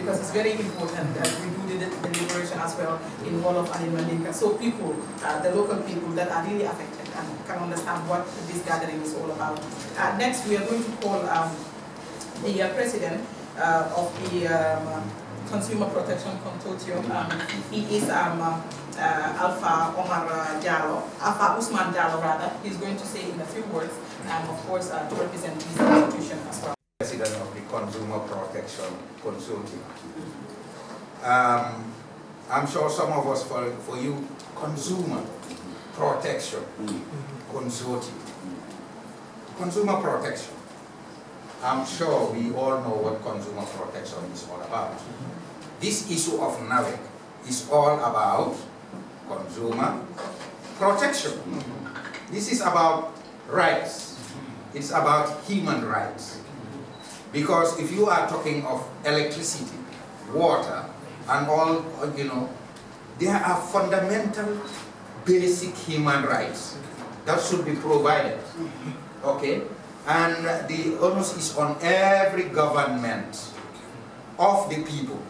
because it's very important that we do the deliberation as well in Wolof and in Mandinka, so people, the local people that are really affected and can understand what this gathering is all about. Next, we are going to call the president of the Consumer Protection Consortium. He is Alpha Usman Jallo rather. He's going to say in a few words, and of course to represent this institution as well. President of the Consumer Protection Consortium. I'm sure some of us, for you, Consumer Protection Consortium. Consumer protection. I'm sure we all know what consumer protection is all about. This issue of NAWEC is all about consumer protection. This is about rights. It's about human rights. Because if you are talking of electricity, water, and all, there are fundamental, basic human rights that should be provided. Okay? And the onus is on every government of the people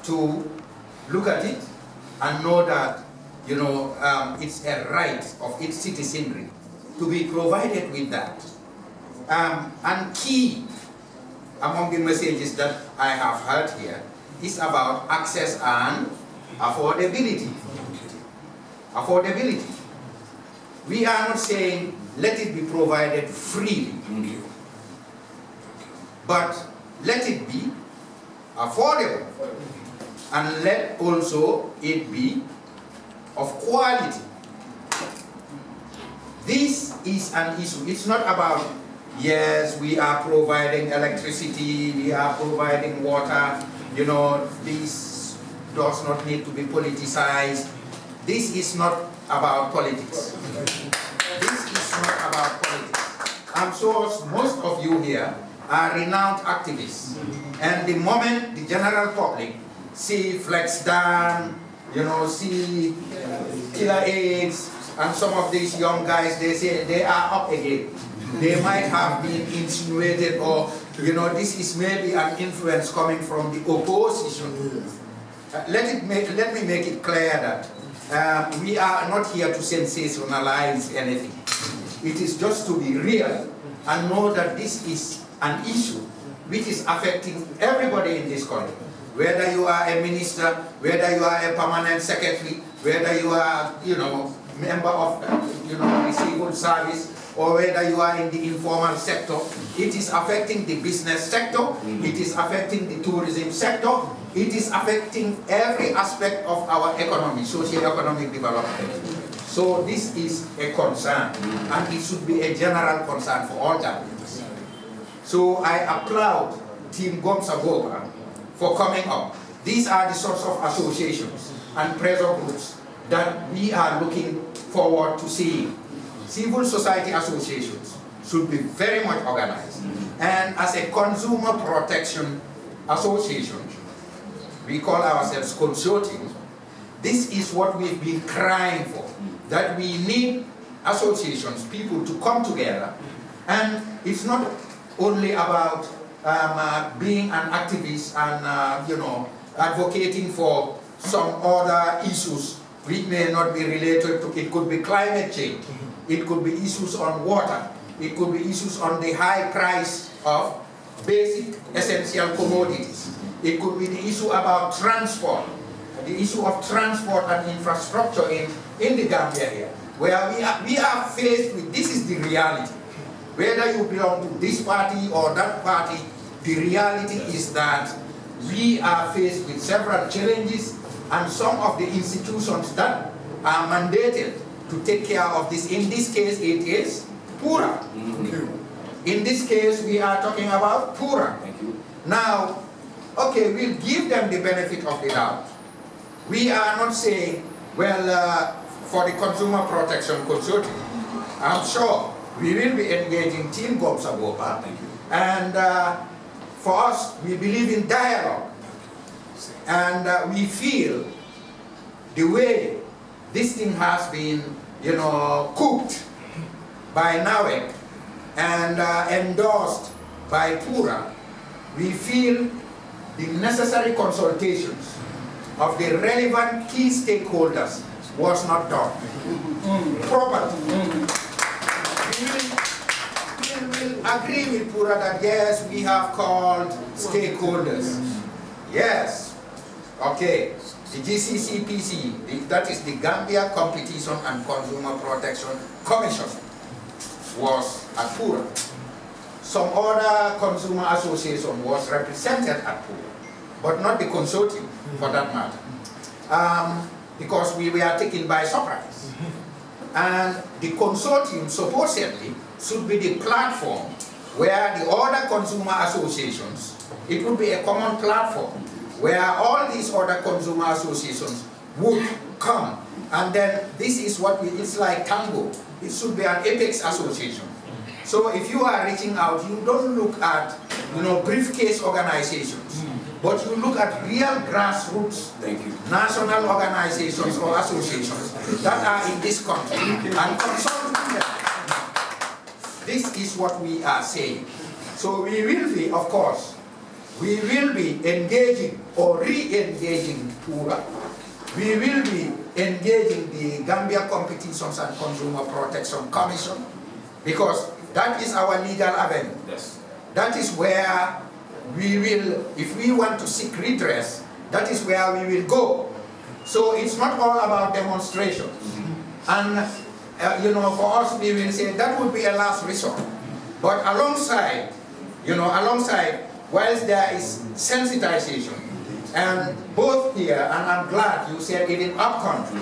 to look at it and know that, it's a right of its citizenry to be provided with that. And key among the messages that I have heard here is about access and affordability. Affordability. We are not saying let it be provided freely, but let it be affordable, and let also it be of quality. This is an issue. It's not about, yes, we are providing electricity, we are providing water, this does not need to be politicized. This is not about politics. This is not about politics. I'm sure most of you here are renowned activists. And the moment the general public see Flex Dan, see Killer AIDS, and some of these young guys, they say they are up again. They might have been insinuated, or, this is maybe an influence coming from the opposition. Let me make it clear that we are not here to sensationalize anything. It is just to be real and know that this is an issue which is affecting everybody in this country. Whether you are a minister, whether you are a permanent secretary, whether you are, member of, the civil service, or whether you are in the informal sector, it is affecting the business sector, it is affecting the tourism sector, it is affecting every aspect of our economy, socio-economic development. So this is a concern, and it should be a general concern for all Gambians. So I applaud Team Gomsa Bopa for coming up. These are the sorts of associations and pressure groups that we are looking forward to seeing. Civil society associations should be very much organized. And as a consumer protection association, we call ourselves consortium. This is what we've been crying for, that we need associations, people to come together. And it's not only about being an activist and advocating for some other issues which may not be related to, it could be climate change, it could be issues on water, it could be issues on the high price of basic essential commodities, it could be the issue about transport, the issue of transport and infrastructure in the Gambia here, where we are faced with, this is the reality. Whether you belong to this party or that party, the reality is that we are faced with several challenges, and some of the institutions that are mandated to take care of this, in this case it is PURA. In this case we are talking about PURA. Now, okay, we'll give them the benefit of the doubt. We are not saying, well, for the Consumer Protection Consortium, I'm sure we will be engaging Team Gomsa Bopa, and for us, we believe in dialogue. And we feel the way this thing has been, cooked by NAWEC and endorsed by PURA, we feel the necessary consultations of the relevant key stakeholders was not done properly. We will agree with PURA that yes, we have called stakeholders. Yes. Okay. The GCCPC, that is the Gambia Competition and Consumer Protection Commission, was at PURA. Some other consumer association was represented at PURA, but not the consortium for that matter, because we were taken by surprise. And the consortium supposedly should be the platform where the other consumer associations, it would be a common platform where all these other consumer associations would come. And then this is what it's like tango. It should be an apex association. So if you are reaching out, you don't look at, briefcase organizations, but you look at real grassroots, national organizations or associations that are in this country and consult with them. This is what we are saying. So we will be, of course, we will be engaging or re-engaging PURA. We will be engaging the Gambia Competitions and Consumer Protection Commission, because that is our legal avenue. Yes. That is where we will, if we want to seek redress, that is where we will go. So it's not all about demonstrations. And for us, we will say that would be a last resort. But alongside, whilst there is sensitization, and both here, and I'm glad you said it in upcountry,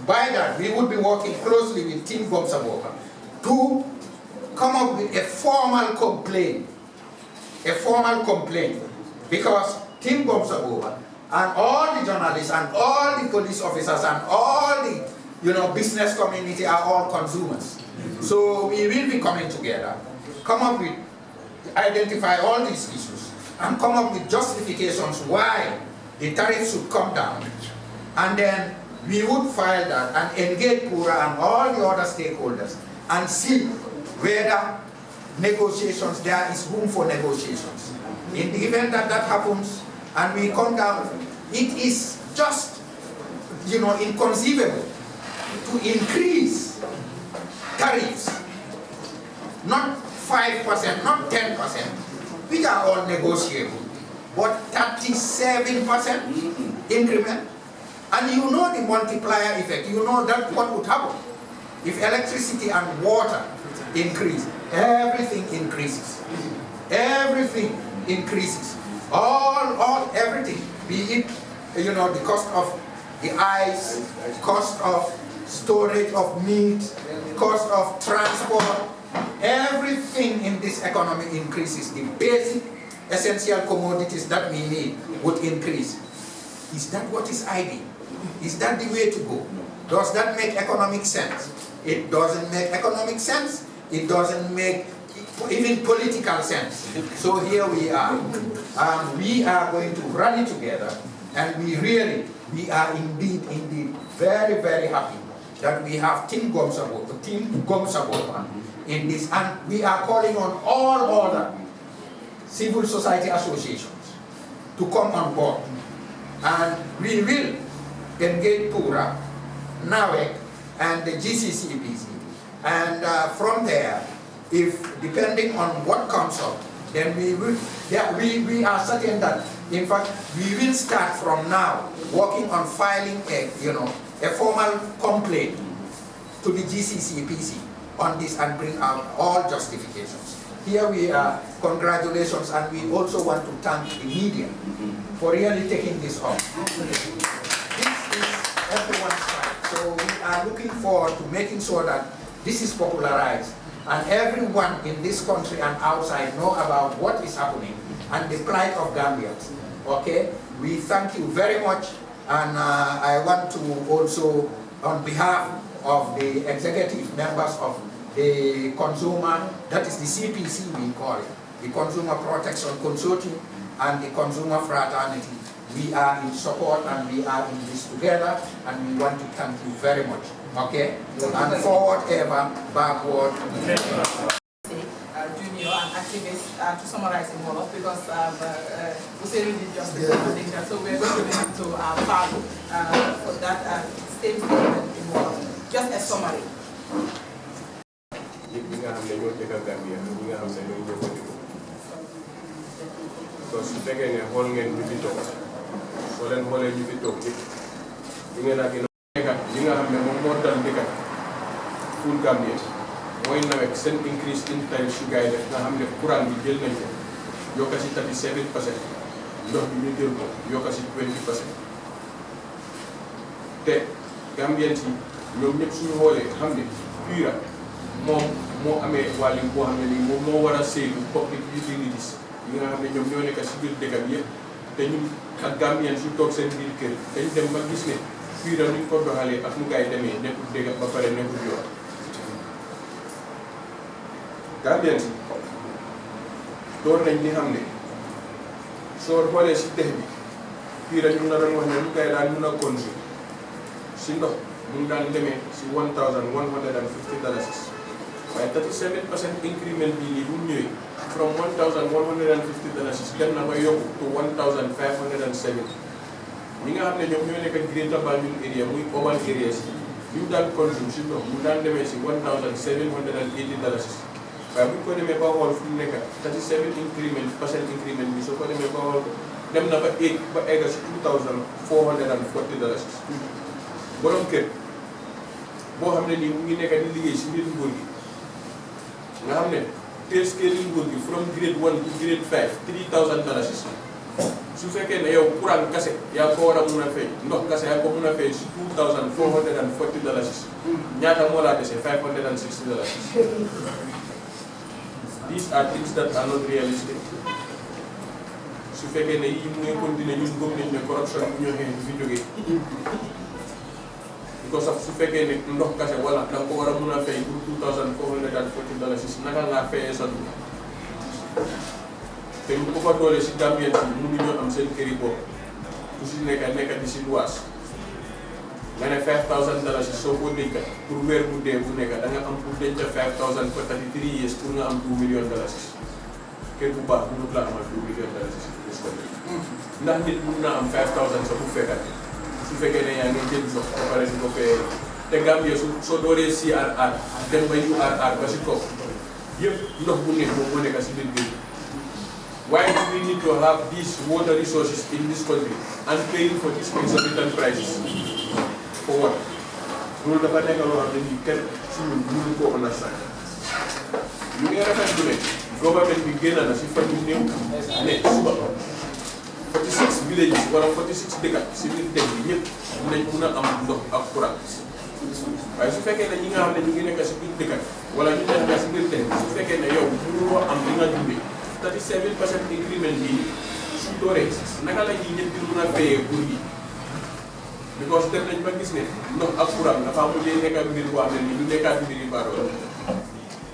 by that we would be working closely with Team Gomsa Bopa to come up with a formal complaint, because Team Gomsa Bopa and all the journalists and all the police officers and all the business community are all consumers. So we will be coming together, come up with, identify all these issues, and come up with justifications why the tariff should come down. And then we would file that and engage PURA and all the other stakeholders and see whether negotiations, there is room for negotiations. In the event that that happens and we come down, it is just, inconceivable to increase tariffs, not 5%, not 10%, which are all negotiable, but 37% increment. And the multiplier effect, that what would happen. If electricity and water increase, everything increases. Everything increases. Everything, be it, the cost of the ice, cost of storage of meat, cost of transport, everything in this economy increases. The basic essential commodities that we need would increase. Is that what is ideal? Is that the way to go? Does that make economic sense? It doesn't make economic sense. It doesn't make even political sense. So here we are. We are going to rally together, and we are indeed very, very happy that we have Team Gomsa Bopa in this, and we are calling on all other civil society associations to come on board, and we will engage PURA, NAWEC, and the GCCPC, and from there, if depending on what comes up, then we are certain that, in fact, we will start from now working on filing a formal complaint to the GCCPC on this and bring out all justifications. Here we are, congratulations, and we also want to thank the media for really taking this up. This is everyone's fight. So we are looking forward to making sure that this is popularized and everyone in this country and outside know about what is happening and the plight of Gambians. Okay? We thank you very much, and I want to also, on behalf of the executive members of the consumer, that is the CPC we call it, the Consumer Protection Consortium and the Consumer Fraternity, we are in support and we are in this together, and we want to thank you very much. Okay? And forward ever, backward. Junior and activists to summarize in Wolof because Hussein did justice. I think that. So we're going to listen to Palu for that same statement in Wolof. Just a summary. So su fekkee ne xool ngeen ñu fi toog soo leen xoolee ñu fi toog yëpp li ngeen ak li nga xam ne moom moo dal dëkk full Gambia mooy NAWEC seen increase in tariff su gars yi def nga xam ne courant bi jël nañ ko yokka si 37%, ndox bi ñu jël ko yokka si 20%. te Gambians yi ñoom ñëpp suñu xoolee xam ne PURA moom moo amee wàllum boo xam ne nii moom moo war a saytu public utilities yi nga xam ne ñoom ñoo nekk si biir dëkk bi yëpp te ñun ak Gambians su toog seen biir kër dañ dem ba gis ne PURA nuñ ko doxalee ak nu gars yi demee nekkul dëgg ba pare nekkul yoon. Gambians yi door nañ di xam ne soo xoolee si dex bi PURA ñu la doon wax ne lu gars yi daan mun a consumer si ndox mu daan demee si $1,150 waaye 37% increment bii nii bu mu ñëwee from $1,150 dem na ba yokku to $1,570. ñi nga xam ne ñoom ñoo nekk Greater Banjul area muy urban areas yi ñu daan consume si ndox mu daan demee si $1,780 waaye bu ñu ko demee ba xool fu mu nekk 37% increment bi soo ko demee ba xool dem na ba egga si $2,440. borom kër boo xam ne nii mu ngi nekk di liggéey si biir nguur gi nga xam ne pay scale nguur gi from grade 1 to grade 5 $3,000 su fekkee ne yow courant kase yaa ko war a mun a fay ndox kase yaa ko mun a fay si $2,440 ñaata moo laa dese $560. These are things that are not realistic. su fekkee ne yii mu ngi continuer ñun gëm nañ ne corruption bu ñu xëy fi jógee because of su fekkee ne ndox kase wala da nga ko war a mun a fay pour $2,440 naka ngaa fayee sa dund te ñu ko fa doole si Gambians yi mënuñoo am seen kër yi bopp ku si nekk di si luwaas nga ne $5,000 soo ko denc pour weer bu dee bu nekk da nga am pour denc $5,000 for 33 years pour nga am $2 million. kër bu baax mënut la amal $2 million ndax nit mun naa am $5,000 sa bu fekkate su fekkee ne yaa ngi jël ndox ba pare di ko fayee te Gambia soo dooree CRR dem ba URR ba si kaw yëpp ndox bu nekk moom moo nekk si biir géej. Why do we need to have these water resources in this country and paying for these exorbitant prices? For what? Loolu dafa nekk loo xam ne nii kenn suñu mënu ko understand. ñu ngi rafetlu ne government bi génn na si fan yu néew ne suba 46 villages wala 46 dëkk si biir dëkk bi ñëpp dinañ mun a am ndox ak courant waaye su fekkee ne ñi nga xam ne ñu ngi nekk si biir dëkk wala ñu nekk si biir dëkk su fekkee ne yow mënuloo am li nga dundee 37% increment bii su dooree naka la ñuy ñëpp di mun a fayee pour yi because dem nañ ba gis ne ndox ak courant dafa mujjee nekk mbir boo xam ne nii du nekkaat mbir yu baadoolo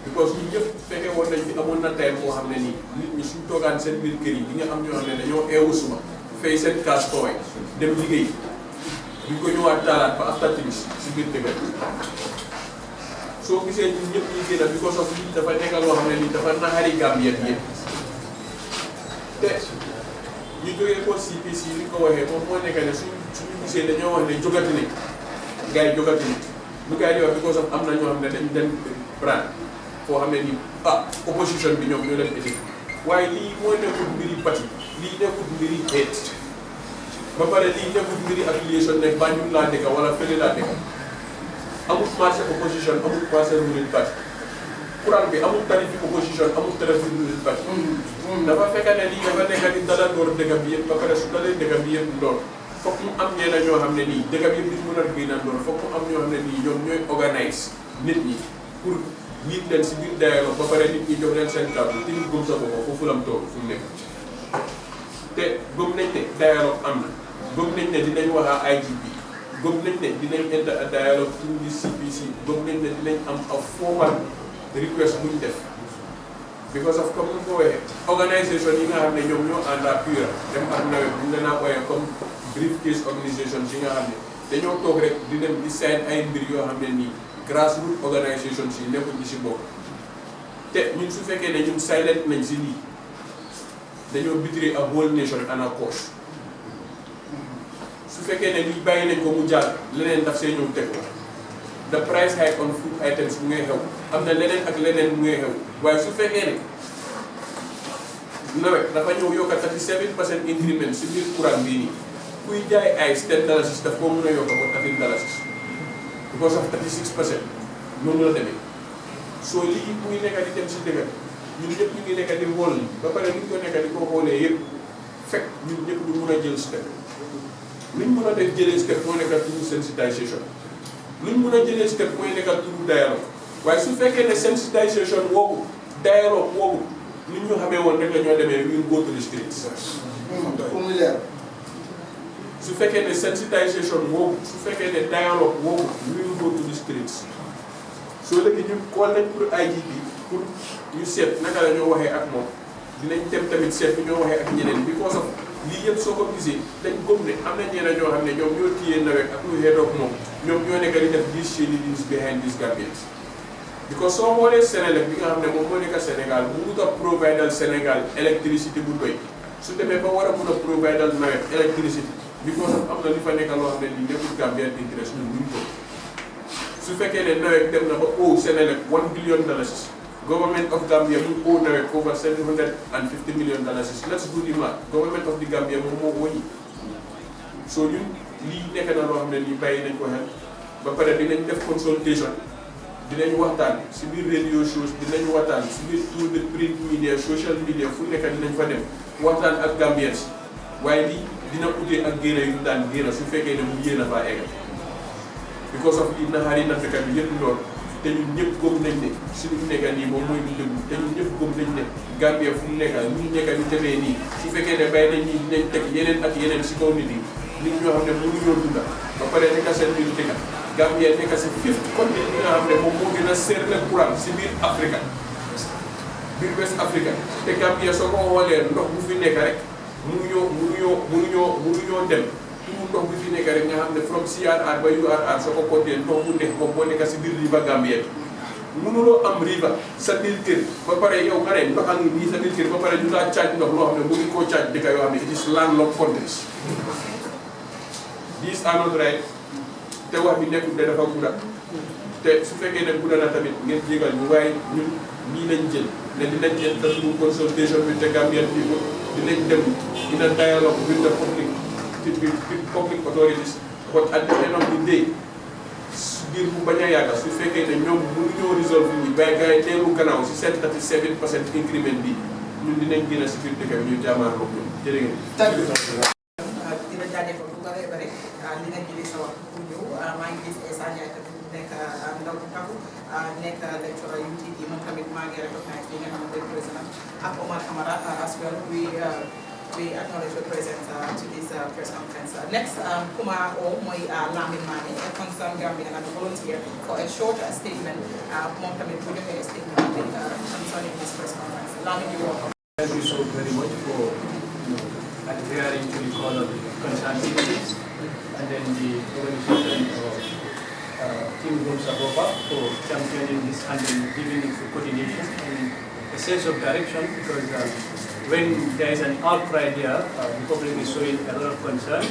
because ñun ñëpp fekkee woon nañ fi amoon na time boo xam ne nii nit ñi suñ toogaan seen biir kër yi di nga am ñoo xam ne dañoo eewu suba fay seen Cashpower dem liggéey duñ ko ñëwaat taalaat ba after timis si biir dëkk soo gisee ñun ñëpp ñuy génn because of lii dafa nekk loo xam ne nii dafa naxari Gambia bi yëpp te ñu jógee ko CPC li ko waxee moom moo nekk ne suñu gisee dañoo wax ne jógati nañ gars yi jógati nañ lu gars yi di wax because of am na ñoo xam ne dañ dem brand foo xam ne nii opposition bi ñoom ñoo leen éthique waaye lii mooy nekkul mbiri parti lii nekkul mbiri hate ba pare lii nekkul mbiri affiliation ne Banjul laa dëkk wala fële laa dëkk amul marché opposition amul marché ruling parti courant bi amul tarif opposition amul tarif ruling parti dafa fekk ne lii dafa nekk di dala door dëkk bi yëpp ba pare su dalee dëkk bi yëpp ndoor foog mu am ñeneen ñoo xam ne nii dëkk bi yëpp di mën a gën a ndoor foog mu am ñoo xam ne nii ñoom ñooy organise nit ñi pour nit leen si biir dialogue ba pare nit ñi jox leen seen kàddu te nit Gomsa Bopa foofu lam toog fu mu nekk te gëm nañ ne dialogue am na gëm nañ ne dinañ wax ak IGP gëm nañ ne dinañ enter a dialogue through the CPC gëm nañ ne dinañ am a formal request bu ñu def because of comme ni ko waxee organisation yi nga xam ne ñoom ñoo ànd ak PURA dem ak nawet bu ñu leen a ooyee comme briefcase organisation yi nga xam ne dañoo toog rek di dem di sign ay mbir yoo xam ne nii grassroots organisation si nekkuñ ci si bopp te ñun su fekkee ne ñun silent nañ si lii dañoo betray a whole nation and a cause su fekkee ne lii bàyyi nañ ko mu jàll leneen daf see ñëw teg ko the price hike on food items mu ngay xew am na leneen ak leneen mu ngay xew waaye su fekkee ne nawet dafa ñëw yokka 37% increment si biir courant bii nii kuy jaay ay $10 daf koo mën a yokka ba $13 because of 36% noonu la demee soo lii muy nekk di dem si dëkk ñun ñëpp ñu ngi nekk di xool ba pare ni ñu ko nekk di ko xoolee yëpp fekk ñun ñëpp ñu mun a jël step luñ mun a def jëlee step moo nekk turu sensitisation luñ mun a jëlee step mooy nekk turu dialogue waaye su fekkee ne sensitisation woowu dialogue woowu nit ñu xamee woon rek la ñoo demee we will go to the streets su fekkee ne sensitisation woowu su fekkee ne dialogue woowu we will go to the streets soo léegi ñu xool nañ pour IGP pour ñu seet naka la ñoo waxee ak moom dinañ dem tamit seet ñoo waxee ak ñeneen because of lii yëpp soo ko gisee dañ gëm ne am na ñeneen ñoo xam ne ñoom ñoo téyee NAWEC ak lu head of moom ñoom ñoo nekk di def these shady deals behind these Gambians because soo xoolee SENELEC bi nga xam ne moom moo nekk Sénégal bu mun a providal Sénégal électricité bu doy su demee ba war a mun a providal NAWEC électricité because of am na li fa nekk loo xam ne lii nekkul Gambian interest ñun duñ ko su fekkee ne NAWEC dem na ba SENELEC $1 billion government of Gambia mu NAWEC over $750 million let's do the math government of the Gambia moom moo wóññi soo ñun lii nekk na loo xam ne lii bàyyi nañ ko xel ba pare dinañ def consultation dinañ waxtaan si biir radio shows dinañ waxtaan si biir tour de print media social media fu nekk dinañ fa dem waxtaan ak Gambians waaye lii dina utee ak génn yu ñu daan génn su fekkee ne mu yéen a faa eggal because of lii naxaari nattkat bi yëpp lool te ñun ñëpp gëm nañ ne suñu nekka nii moom mooy ñu déglu te ñun ñëpp gëm nañ ne Gambia fu mu nekka ñu nekka ñu demee nii su fekkee ne bàyyi nañ ñi dinañ teg yeneen ak yeneen si kaw nit yi nit ñoo xam ne mënuñoo dunda ba pare nekka seen biir dëkk Gambia nekka si 5th continent bi nga xam ne moom moo gën a seer le courant si biir Afrique biir West Africa te Gambia soo ko xoolee ndox bu fi nekk rek mënuñoo dem tout ndox bi fi nekk rek nga xam ne from CRR ba URR soo ko compté ndox bu nekk moom moo nekk si biir river Gambia bi mënuloo am river sa biir kër ba pare yow nga ne ndox a ngi nii sa biir kër ba pare ñu laa caaj ndox loo xam ne mënuñ koo caaj dëkk yoo xam ne it is landlocked countries these are not right te wax bi nekkul te dafa gudda te su fekkee ne gudda na tamit ngeen jégal ñu waaye ñun nii lañ jël ne dinañ jël te suñu consultation with the Gambian people dinañ dem in a dialogue with the public authorities but at the end of the day biir bu bañ a yàgga su fekkee ne ñoom mënuñoo résolve yi waaye gars yi teelu gannaaw si seen 37% increment bi ñun dinañ génn si biir dëkk bi ñu jaamaarloo ñoom jërë ngeen. dina jaajëfal bu bëree bëri li nga jëlee sa wax pour ñëw maa ngi gis Essa Ndiaye tamit nekk ndaw bu taxu nekk lecturer UTD moom tamit maa ngi recognize li nga xam ne président ak Omar Camara as well we acknowledge your presence to this press conference. Next, Kuma O mooy Lamin Mane, a concerned Gambian and a volunteer for a short statement. Moom tamit bu joxee statement concerning this press conference. Lamin, you're welcome. Thank you so very much for adhering to the call of the concerned citizens and then the organization of Team Gomsa Bopa for championing this and then giving it the coordination and a sense of direction because when there is an outcry there, the public is showing a lot of concerns.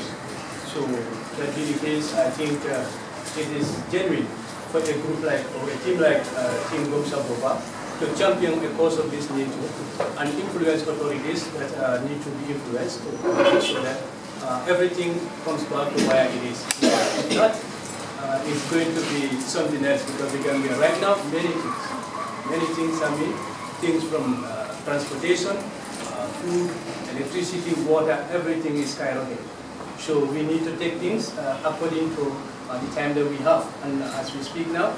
So that being the case, I think it is genuine for a group like, or a team like Team Gomsa Bopa to champion a cause of this nature and influence authorities that need to be influenced so that everything comes back to where it is. If not, it's going to be something else because the Gambia right now, many things I mean, things from transportation, food, electricity, water, everything is skyrocketing. So we need to take things according to the time that we have. And as we speak now,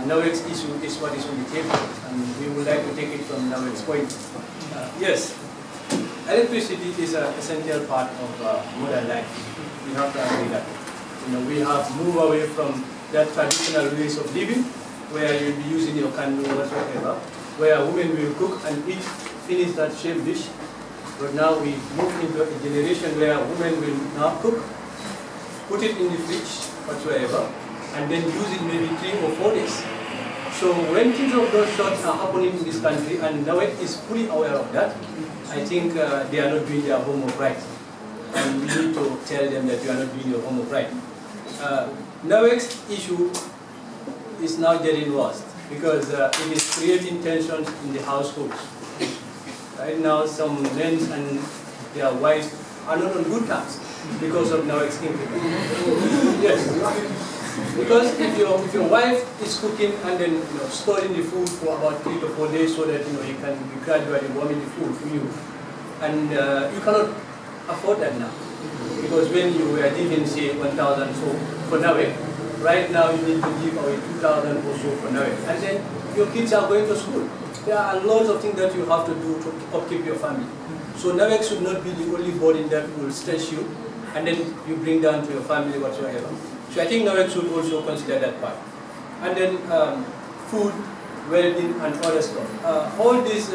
NAWEC's issue is what is on the table, and we would like to take it from NAWEC's point. Yes, electricity is an essential part of modern life. We have to agree that. We have moved away from that traditional ways of living, where you'll be using your candle or whatever, where women will cook and eat, finish that chef dish. But now we move into a generation where women will now cook, put it in the fridge whatsoever, and then use it maybe 3 or 4 days. So when things of those sorts are happening in this country, and NAWEC is fully aware of that, I think they are not doing their homework right. And we need to tell them that you are not doing your homework right. NAWEC's issue is now getting lost because it is creating tensions in the households. Right now, some men and their wives are not on good terms because of NAWEC's increment. Yes, because if your wife is cooking and then storing the food for about 3 to 4 days so that you can be gradually warming the food for you, and you cannot afford that now because when you were giving say 1,000 for NAWEC, right now you need to give away 2,000 or so for NAWEC, and then your kids are going to school. There are lots of things that you have to do to upkeep your family. So NAWEC should not be the only burden that will stress you and then you bring down to your family whatsoever. So I think NAWEC should also consider that part. And then food, well-being and other stuff. All these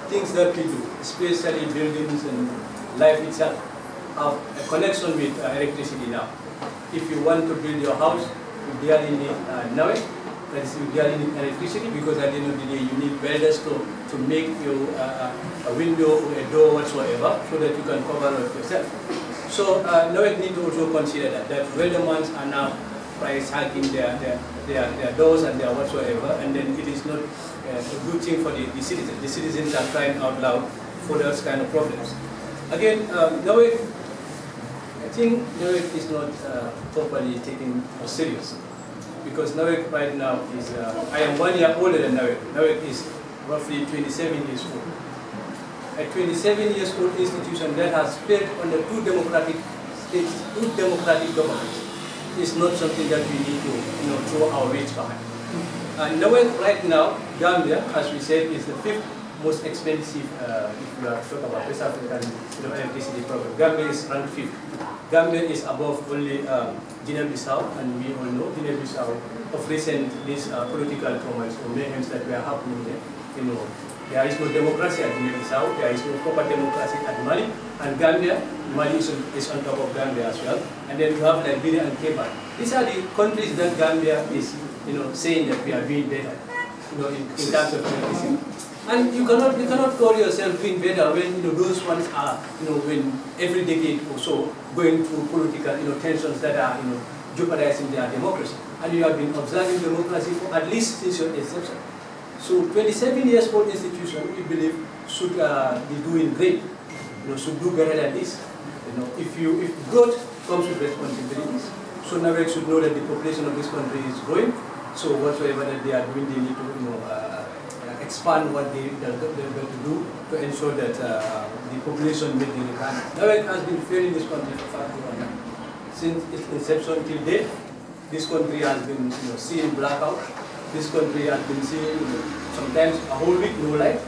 things that we do, especially buildings and life itself, have a connection with electricity now. If you want to build your house, you barely need NAWEC. That is, you barely need electricity because at the end of the day you need welders to make you a window or a door whatsoever so that you can cover it yourself. So NAWEC need to also consider that weldermans are now price hiking their doors and their whatsoever, and then it is not a good thing for the citizens. The citizens are crying out loud for those kind of problems. Again, NAWEC, I think NAWEC is not properly taken serious. Because NAWEC right now is, I am 1 year older than NAWEC. NAWEC is roughly 27 years old. A 27 years old institution that has failed under two democratic states, two democratic governments, is not something that we need to throw our weight behind. And NAWEC right now, Gambia, as we said, is the 5th most expensive, if you are talking about West African electricity program. Gambia is ranked 5th. Gambia is above only Guinea-Bissau, and we all know Guinea-Bissau of recent these political turmoils or mayhems that were happening there. There is no democracy at Guinea-Bissau, there is no proper democracy at Mali, and Gambia, Mali is on top of Gambia as well. And then you have Liberia and Cape Verde. These are the countries that Gambia is saying that we are doing better in terms of electricity. And you cannot call yourself doing better when those ones are when every decade or so going through political tensions that are jeopardizing their democracy. And you have been observing democracy for at least since your inception. So 27 years old institution, we believe, should be doing great. Should do better than this. If growth comes with responsibilities, so NAWEC should know that the population of this country is growing. So whatsoever that they are doing, they need to expand what they're going to do to ensure that the population meet the requirements. NAWEC has been failing this country for far too long. Since its inception till date, this country has been seeing blackout. This country has been seeing sometimes a whole week no light.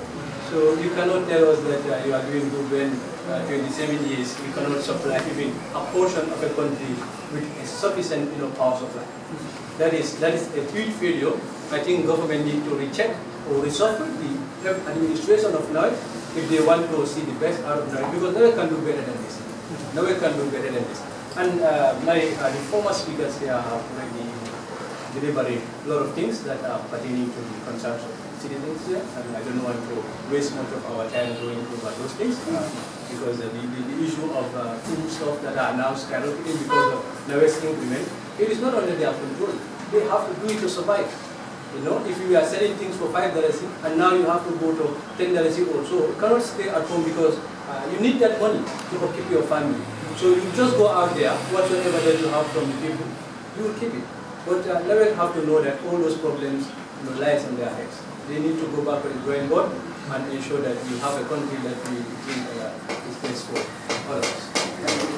So you cannot tell us that you are doing good when 27 years you cannot supply even a portion of a country with a sufficient power supply. That is a huge failure. I think government need to recheck or reshuffle the administration of NAWEC if they want to see the best out of NAWEC, because NAWEC can do better than this. NAWEC can do better than this. And the former speakers here have already delivered a lot of things that are pertaining to the concerns of citizens here, and I don't want to waste much of our time going over those things because the issue of food stuff that are now skyrocketing because of NAWEC's increment, it is not under their control. They have to do it to survive. If you are selling things for $5 and now you have to go to $10 or so, you cannot stay at home because you need that money to upkeep your family. So you just go out there, whatever that you have from the people, you will keep it. But NAWEC have to know that all those problems lies on their heads. They need to go back to the drawing board and ensure that we have a country that we think is best for all of us.